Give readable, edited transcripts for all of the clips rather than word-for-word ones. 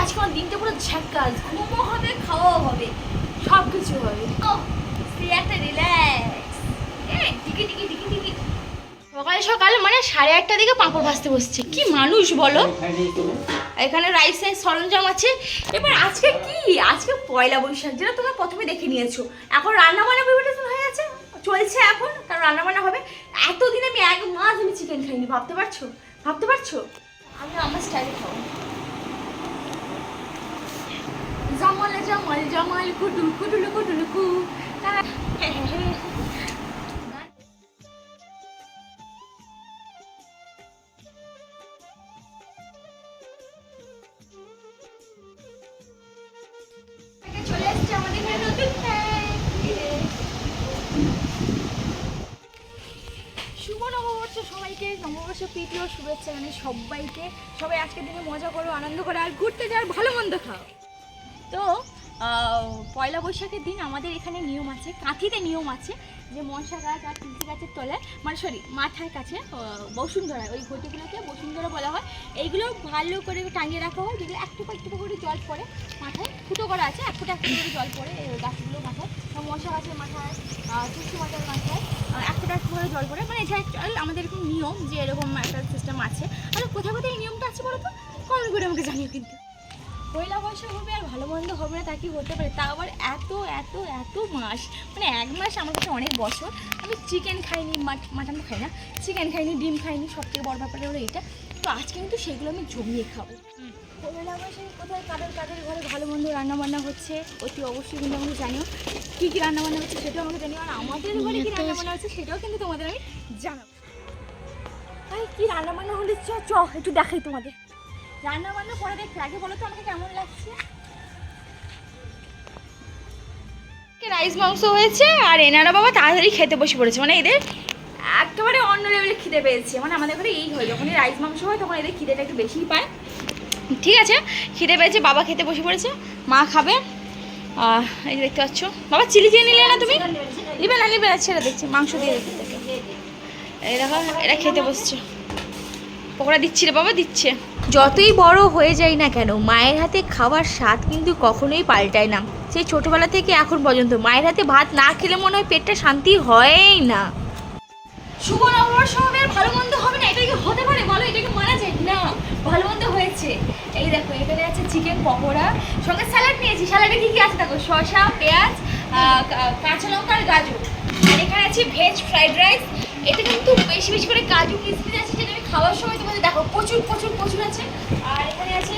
আজকে আমার দিনটা পুরো ঝাক্কাস, ঘুমও হবে, খাওয়াও হবে, সব কিছু হবে। সে একটা রিল্যাক্স। টিকি টিকি টিকি টিকি। সকাল সকাল মানে 8:30টার দিকে পাঁপড় ভাজতে বসছে। কি মানুষ বলো। এখানে রাইস সরঞ্জাম আছে। এবার আজকে কি, আজকে পয়লা বৈশাখ, যেটা তোমরা প্রথমে দেখে নিয়েছো। এখন রান্না বান্না প্রিপারেশন হয়ে আছে, চলছে এখন, কারণ রান্না বান্না হবে। এতদিন আমি 1 মাস আমি চিকেন খাইনি, ভাবতে পারছো? ভাবতে পারছো? আমি আমার স্টাইলে খাবো। জামালে জামাল জামাল কুটুল কুটুল কুটুল কু। চলে আসছে আমাদের ঘরে নতুন শুভ নববর্ষ সবাইকে, নববর্ষ প্রীতি ও শুভেচ্ছা জানাই সবাইকে। সবাই আজকের দিনে মজা করো, আনন্দ করো, আর ঘুরতে যাওয়ার ভালো মন্দ খাও। তো পয়লা বৈশাখের দিন আমাদের এখানে নিয়ম আছে, কাঁথিতে নিয়ম আছে যে মনসা গাছ আর তুলসী গাছের তলায়, মানে সরি মাথার কাছে বসুন্ধরা, ওই ঘটিগুলোকে বসুন্ধরা বলা হয়। এইগুলো ভালো করে টাঙিয়ে রাখা হয়, যেগুলো একটু করে জল পড়ে মাথায়, ফুটো করা আছে, এক ফুটো করে জল পড়ে গাছগুলো মাথায়, মনসা গাছের মাথায়, তুলসী মাথার মাথায় এক ফুটো করে জল পড়ে। মানে এটা আমাদের এরকম নিয়ম, যে এরকম একটা সিস্টেম আছে। আর কোথায় কোথায় এই নিয়মটা আছে বলো তো, কমেন্ট করে আমাকে জানিও। কিন্তু পয়লা বৈশাখ হবে আর ভালো মন্দ হবে না তা কি হতে পারে, তা আবার এত এত এত মাস, মানে 1 মাস আমার কাছে অনেক বছর। আমি চিকেন খাইনি, মাটন খাই না, চিকেন খাইনি, ডিম খাইনি, সবথেকে বড় ব্যাপার হলো এইটা। তো আজকে কিন্তু সেগুলো আমি জমিয়ে খাবো। পয়লা বৈশাখে কোথায় কাদের ঘরে ভালো মন্দ রান্নাবান্না হচ্ছে অতি অবশ্যই কিন্তু আমাকে জানিও। কী কী রান্নাবান্না হচ্ছে সেটাও আমাকে জানিও, আর আমাদের ঘরে কী রান্নাবান্না হচ্ছে সেটাও কিন্তু তোমাদের আমি জানাবো। ভাই কী রান্নাবান্না হলে চ একটু দেখাই তোমাদের। রান্না বান্না পরে দেখতে, আগে বলো তো আমাকে কেমন লাগছে। রাইস মাংস হয়েছে আর এনারা বাবা তাড়াতাড়ি খেতে বসে পড়েছে, মানে এদের একেবারে অন্য লেভেলে খিদে পেয়েছে। মানে আমাদের ঘরে এই হয়, যখনই রাইস মাংস হয় তখন এদের খিদেটা একটু বেশিই পায়। ঠিক আছে, খিদে পেয়েছে, বাবা খেতে বসে পড়েছে, মা খাবে। এই যে দেখতে পাচ্ছ, বাবা চিলি চিকেন নিলে না তুমি? নিবে না, ছেড়ে দেখছি, মাংস দিয়ে দেখতে। এই দেখো এরা খেতে বসছে, পকোড়া দিচ্ছি রে বাবা, দিচ্ছে। যতই বড় হয়ে যাই না কেন, মায়ের হাতে খাবার স্বাদ কিন্তু কখনোই পাল্টায় না। সেই ছোটোবেলা থেকে এখন পর্যন্ত মায়ের হাতে ভাত না খেলে মনে হয় পেটটা শান্তি হয়ই না। শুভ নববর্ষ হবে আর ভালো মন্দ হবে না, এটা কি হতে পারে বলো? এটাকে মানা যায় না? ভালো মন্দ হয়েছে। এই দেখো এখানে আছে চিকেন পকোড়া, সঙ্গে স্যালাড নিয়েছি। স্যালাডে কী কী আছে দেখো, শসা, পেঁয়াজ, কাঁচা লঙ্কা আর গাজর। আর এখানে আছে ভেজ ফ্রাইড রাইস। এটা কিন্তু বেশি বেশি করে কাজু কিশমিশ আছে, যেটা আমি খাওয়ার সময় তোমাদের দেখো প্রচুর প্রচুর প্রচুর আছে। আর এখানে আছে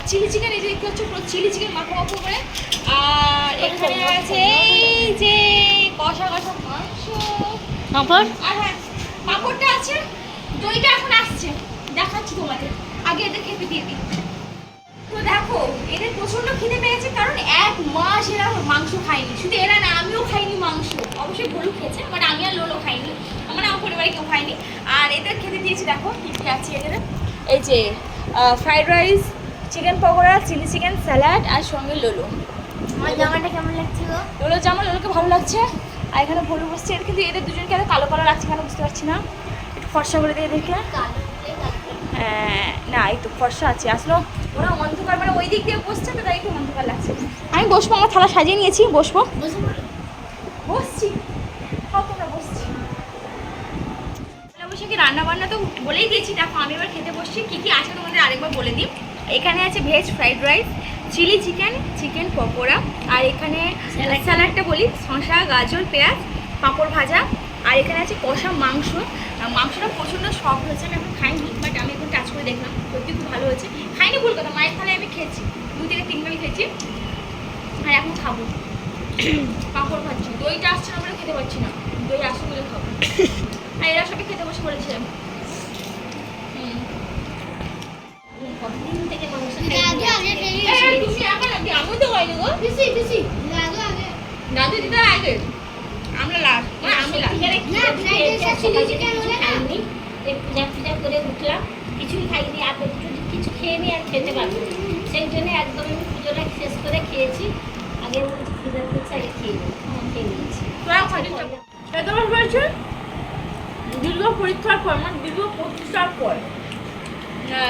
চিলি চিকেন, এই যে দেখতে হচ্ছে পুরো চিলি চিকেন মাখো মাখো করে। আর এখানে আছে এই যে কষা কষা মাংস, পাঁপড়। আর হ্যাঁ পাঁপড়টা আছে, দইটা এখন আসছে, দেখাচ্ছি তোমাদের। আগে এদের খেতে দিয়ে দিই। তো দেখো এদের প্রচন্ড খিদে পেয়েছে, কারণ 1 মাস এরা মাংস খায়নি। শুধু এরা না, আমিও খাইনি মাংস। অবশ্যই ভুলু খেয়েছে, বাট আমি আর লোলো খাইনি, মানে আমার পরিবারে কেউ খায়নি। আর এদের খেতে দিয়েছি, দেখো কী কী আছে এদের। এই যে fried rice, chicken pakora, chilli chicken, salad, আর সঙ্গে লোলো। আমার জামাটা কেমন লাগছে গো? লোলো জামা, লোলোকে ভালো লাগছে। আর এখানে ভুলু বসছে, এর কিন্তু এদের দুজনকে এত কালো কালো লাগছে কেন বুঝতে পারছি না। একটু ফর্সা করে দিয়ে দেখে। হ্যাঁ না, এই তো ফর্সা আছে, আসলো ওরা অন্ধকার, মানে ওই দিক দিয়ে বসছে তো, তাই একটু অন্ধকার লাগছে। আমি বসবো, আমার থালা সাজিয়ে নিয়েছি, বসবো। বসছি, খাও তোমরা, বসছি। বৈশাখী রান্না বান্না তো বলেই দিয়েছি, দেখো আমি এবার খেতে বসছি। কী কী আছে তোমাদের আরেকবার বলে দিই। এখানে আছে veg fried rice, chilli chicken, chicken pakora, আর এখানে স্যালাডটা বলি, শসা, গাজর, পেঁয়াজ, পাঁপড় ভাজা। আর এখানে আছে কষা মাংস। মাংসটা প্রচণ্ড সফট হয়েছে, আমি এখন খাইনি, বাট আমি এখন টাচ করে দেখলাম, সত্যি খুব ভালো হয়েছে। খাইনি ভুল কথা, মায়ের থালায় আমি খেয়েছি, 2 থেকে 3 বার খেয়েছি। আর এখন খাবো, পাঁপড় ভাজছি। দইটা আসছে না বলে খেতে পারছি না, দই আসছে বলে খাবো। আর এরা সবাই খেতে বসে পড়েছে। কতদিন থেকে মাংস তুমি এখন আমি তো খাইনি গো, দাদু দিদা আগে, আমরা লাস্ট, মানে আমি পূজা করে উঠলাম, কিছুই খাইনি, আর কিছু খেয়ে নি, আর খেতে পারবো না। সেই জন্য একদম আমি পুজোটা শেষ করে খেয়েছি। আগে খিদে পেয়েছে, আগে খেয়ে নিয়েছি। তোমার হয়েছে দীর্ঘ পরীক্ষার পর, মানে দীর্ঘ প্রতিষ্ঠার পর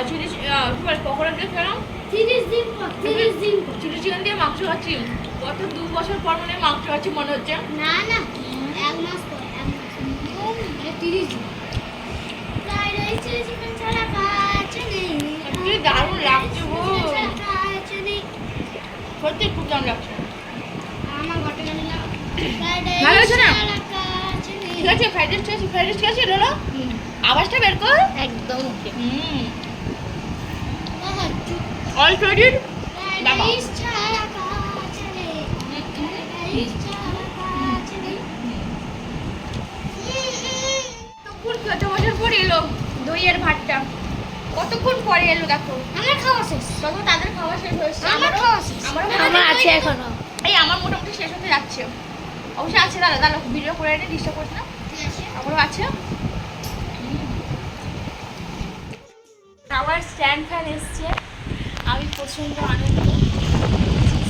চিলি পকোড়া দিয়ে খেলাম, 30 দিন পর 30 দিন পর। চিলি চিকেন দিয়ে মাংস খাচ্ছি, গত 2 বছর পর মানে মাংস খাচ্ছি মনে হচ্ছে। না না 1 মাস পর 1 মাস 30 দিন। ফ্রাইড রাইস চিলি চিকেন ছাড়া কাজ নেই। কি দারুণ লাগছে গো, কাজ নেই। সত্যি খুব দারুণ লাগছে। আমার ঘটে গেল না। ফ্রাইড ভালো রাইস হয়েছে না? ছাড়া কাজ নেই। ঠিক আছে, ফ্রাইড রাইস ঠিক আছে রোলো, আওয়াজটা বের কর। একদম ওকে। অল ক্রেডিট ফ্রাইড বাবা। রাইস ছাড়া কাজ নেই। ফ্রাইড রাইস ছাড়া কাজ নেই। কতক্ষণ কত বছর পরে এলো দইয়ের ভাতটা, কতক্ষণ পরে এলো দেখো। আমার খাওয়া শেষ। তবু তাদের খাওয়া শেষ হয়েছে, আমার খাওয়া শেষ। আমারও আমার আছে এখনো। এই আমার মোটামুটি শেষ হতে যাচ্ছে। অবশ্যই আছে, দাদা দাদা ভিডিও করে এনে ডিস্টার্ব করছে না, ঠিক আছে। আমারও আছে। আবার স্ট্যান্ড ফ্যান এসছে, আমি প্রচণ্ড আনন্দ।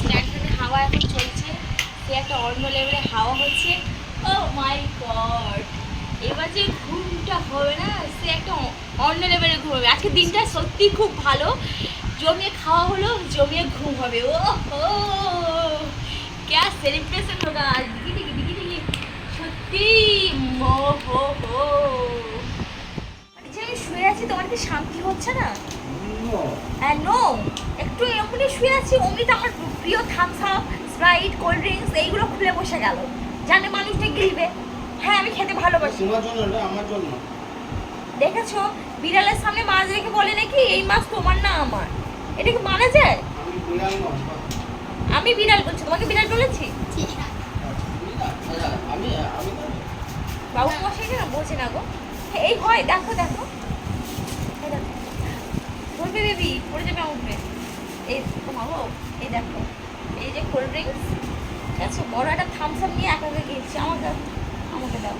স্ট্যান্ড ফ্যানের হাওয়া এখন চলছে, সে একটা অন্য লেভেলে হাওয়া হচ্ছে। ও মাই গড, এবার যে ঘুমটা হবে না, সে একটা অন্য লেভেলের ঘুম হবে। আজকে দিনটা সত্যি খুব ভালো, জমিয়ে খাওয়া হলো, জমিয়ে ঘুম হবে। ও হো ক্যা সেলিব্রেশন হোগা আজ, দিকি দিকি দিকি দিকি, সত্যি মো হো হো। যে আমি শুয়ে আছি, তোমার কি শান্তি হচ্ছে না? হ্যাঁ নো, একটু এমনি শুয়ে আছি, অমনি তো আমার প্রিয় Thums Up, Sprite, cold drinks এইগুলো খুলে বসে গেল, জানে মানুষটা গিলবে। হ্যাঁ আমি খেতে ভালোবাসি। তোমার জন্য না আমার জন্য। দেখেছো, বিড়ালের সামনে মাছ রেখে বলে নাকি এই মাছ তোমার না আমার, এটা কি মানা যায়? আমি বিড়াল নয়। আমি বিড়াল বলছি, তোমাকে বিড়াল বলেছি? ঠিক আছে। আচ্ছা, আমি তো বাবু মশাই না বোঝে না গো। এই হয়, দেখো দেখো, এই দেখো, বলবে বেবি পড়ে যাবে উঠবে। এই মামা, এই দেখো, এই যে কোল্ড ড্রিঙ্কস, ঠিক আছে, বড় একটা থামস আপ নিয়ে একা একা গিয়েছি। আমাকে আমাকে দাও।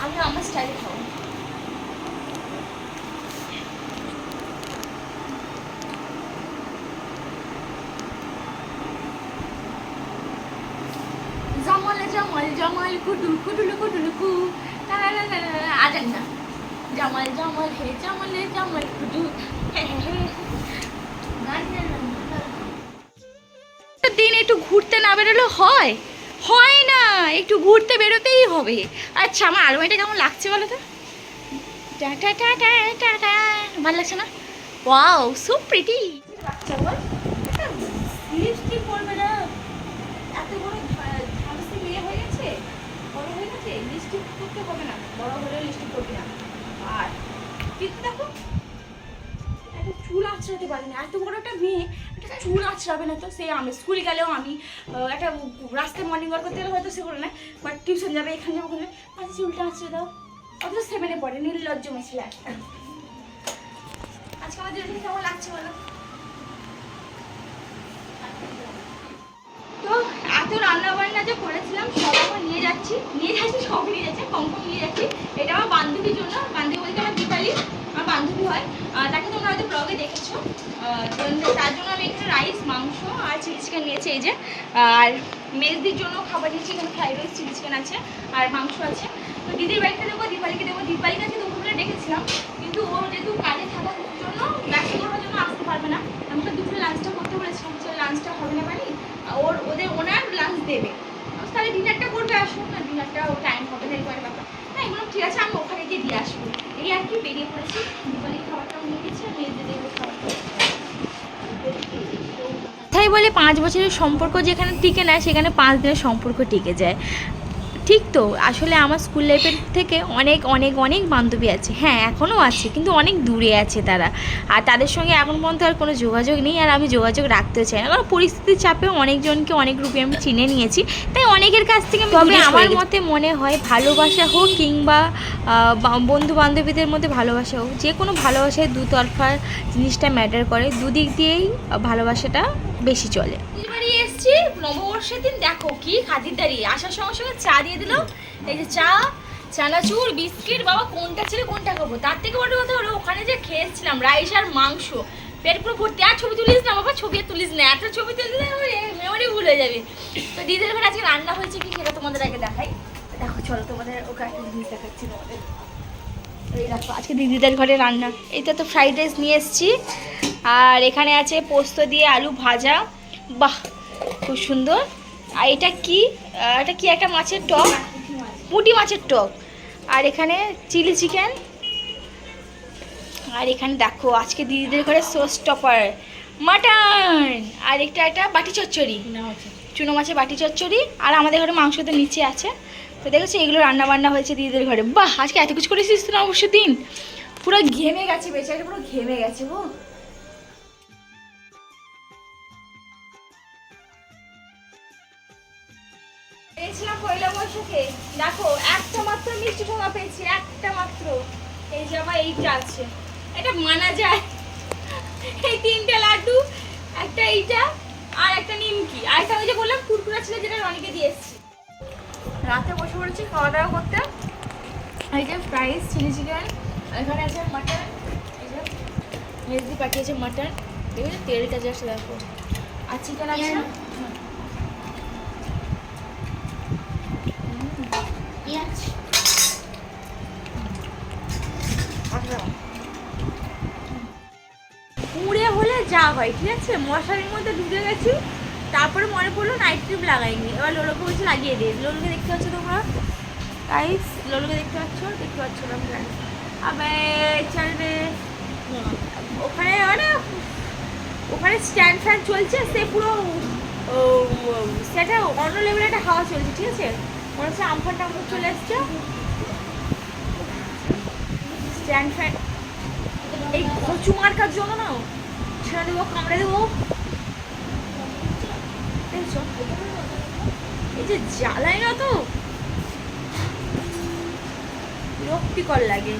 আমি আমার স্টাইলে খাবো। জামাল জামাল জামাল কুটুল কুটুল কুটুল কু, আজান না, জামাল জামাল হে জামালে জামাল কুটুল, হে হে হে। দিন একটু ঘুরতে না বেরোলে হয়? হয় না, একটু ঘুরতে বেরোতেই হবে। আচ্ছা আমার আলমারিটা কেমন লাগছে বলো তো? টা টা টা টা টা টা, ভালো লাগছে না? Wow so pretty. বাচ্চা বল, লিপস্টিক পরবে না, এত বড় ঝামসি মেয়ে হয়ে গেছে, বড় হয়ে গেছে, লিপস্টিক করতে হবে না, বড় হলে লিপস্টিক করবি না। আর কিন্তু দেখো, একটা চুল আঁচড়াতে পারি না, এত বড় একটা মেয়ে একটা চুল আঁচড়াবে না তো। সে আমি স্কুল গেলেও আমি একটা রাস্তায় মর্নিং ওয়াক করতে গেলে হয়তো সে করে না, বাট টিউশন যাবে, এখানে যাবো, ওখানে আচ্ছা চুলটা আঁচড়ে দাও। অথচ 7-এ পড়ে, নির্লজ্জ মেছিল একটা। আজকে আমার দিন কেমন লাগছে বলো তো? এত রান্না বান্না যে করেছিলাম সব আমার নিয়ে যাচ্ছি সব নিয়ে যাচ্ছি, কম নিয়ে যাচ্ছি। এটা আমার বান্ধবীর জন্য, বান্ধবী বলতে আমার দীপালি আমার বান্ধবী হয়, তাকে তোমরা হয়তো ব্লগে দেখেছো। তার জন্য আমি এখানে রাইস, মাংস আর চিলি চিকেন নিয়েছি, এই যে। আর মেজদির জন্য খাবার নিয়েছি, এখানে ফ্রাইড রাইস, চিলি চিকেন আছে আর মাংস আছে। তো দিদির বাড়িতে দেবো, দীপালিকে দেবো। দীপালিকে আজকে দুপুরে ডেকেছিলাম, কিন্তু ও যেহেতু কাজে থাকার জন্য, ব্যস্ত থাকার জন্য আসতে পারবে না। আমি তো দুপুরে লাঞ্চটা করতে বলেছিলাম, যে লাঞ্চটা হবে না বাড়ি, ওনার লাঞ্চ দেবে, তাহলে ডিনারটা করবে, আসবো না, ডিনারটাও টাইম হবে না, এরকম ব্যাপার। না এগুলো ঠিক আছে, আমি ওখানে গিয়ে দিয়ে আসবো, এই আর কি। বেরিয়ে পড়েছি, দীপালি খাবারটাও নিয়ে গেছি, আর মেয়েদের দেবো খাবারটা। তাই বলে 5 বছরের সম্পর্ক যেখানে টিকে না, সেখানে 5 দিনের সম্পর্ক টিকে যায়, ঠিক তো? আসলে আমার স্কুল লাইফের থেকে অনেক অনেক অনেক বান্ধবী আছে, হ্যাঁ এখনও আছে, কিন্তু অনেক দূরে আছে তারা। আর তাদের সঙ্গে এখন পর্যন্ত আর কোনো যোগাযোগ নেই, আর আমি যোগাযোগ রাখতেও চাই না, কারণ পরিস্থিতির চাপে অনেকজনকে অনেক গ্রুপে আমি চিনে নিয়েছি, তাই অনেকের কাছ থেকে। তবে আমার মতে মনে হয় ভালোবাসা হোক কিংবা বন্ধু বান্ধবীদের মধ্যে ভালোবাসা হোক, যে কোনো ভালোবাসায় দুতরফা জিনিসটা ম্যাটার করে, দুদিক দিয়েই ভালোবাসাটা বেশি চলে। বাড়ি এসছি নববর্ষের দিন, দেখো কি খাতিরদারি, আসার সঙ্গে সঙ্গে চা দিয়ে দিল। এই যে চা, চানাচুর, বিস্কিট, বাবা কোনটা ছেড়ে কোনটা খাবো। তার থেকে বড় কথা হলো ওখানে যে খেয়েছিলাম রাইস আর মাংস, পেট পুরো ভর্তি। আর ছবি তুলিস না বাবা, ছবি তুলিস না, এত ছবি তুলিস না মেমোরি ভুলে যাবে। তো দিদির ঘরে আজকে রান্না হয়েছে কি সেটা তোমাদের আগে দেখাই। দেখো চলো তোমাদের ওকে একটা জিনিস দেখাচ্ছি তোমাদের। এই দেখো আজকে দিদিদের ঘরে রান্না। এইটা তো ফ্রাইড রাইস নিয়ে এসেছি, আর এখানে আছে পোস্ত দিয়ে আলু ভাজা, বাহ খুব সুন্দর। আর এটা কি একটা মাছের টক, পুঁটি মাছের টক। আর এখানে চিলি চিকেন। আর এখানে দেখো আজকে দিদিদের ঘরে সোস টপার মাটন। আর একটা বাটি চচ্চড়ি, চুনো মাছের বাটি চচ্চড়ি। আর আমাদের ঘরে মাংস তো নিচে আছে। তো দেখেছি এগুলো রান্না বান্না হয়েছে দিদিদের ঘরে। বাহ আজকে এত কিছু করেছিস তো না অবশ্য দিন। পুরো ঘেমে গেছে বেচারা, পুরো ঘেমে গেছে গো। পেয়েছিলাম পয়লা বৈশাখে, দেখো একটা মাত্র মিষ্টি ঠোঙা পেয়েছি, একটা মাত্র। এই যে আমার এইটা আছে, এটা মানা যায়। এই 3টে লাড্ডু, একটা এইটা আর একটা নিমকি, আর একটা ওই যে বললাম কুরকুরা ছিল যেটা রনিকে দিয়ে এসেছি। রাতে বসে পড়েছি খাওয়া দাওয়া করতে। এই যে ফ্রাইস চিলি চিকেন, এখানে আছে মাটন, এই যে মেজদি পাঠিয়েছে মাটন, দেখো তেলটা জাস্ট দেখো। আর চিকেন আছে, পুড়ে হলে যা হয়, ঠিক আছে। মশারির মধ্যে ঢুকে গেছি, তারপরে মনে পড়লো নাইট ক্রিম লাগাইনি। এবার লোলোকে বলছি লাগিয়ে দে। লোলোকে দেখতে পাচ্ছ তোমরা গাইস, লোলোকে দেখতে পাচ্ছ না ফ্রেন্ড? আবে চলবে ওখানে, মানে ওখানে স্ট্যান্ড ফ্যান চলছে, সে পুরো সেটা অন্য লেভেলে একটা হাওয়া চলছে, ঠিক আছে। মনে হচ্ছে আমফান টামফান চলে এসছে। স্ট্যান্ড ফ্যান এই কচু মার্কার জন্য না ছেড়ে দেবো, কামড়ে দেবো। এই যে জ্বালায় না তো বিরক্তিকর লাগে।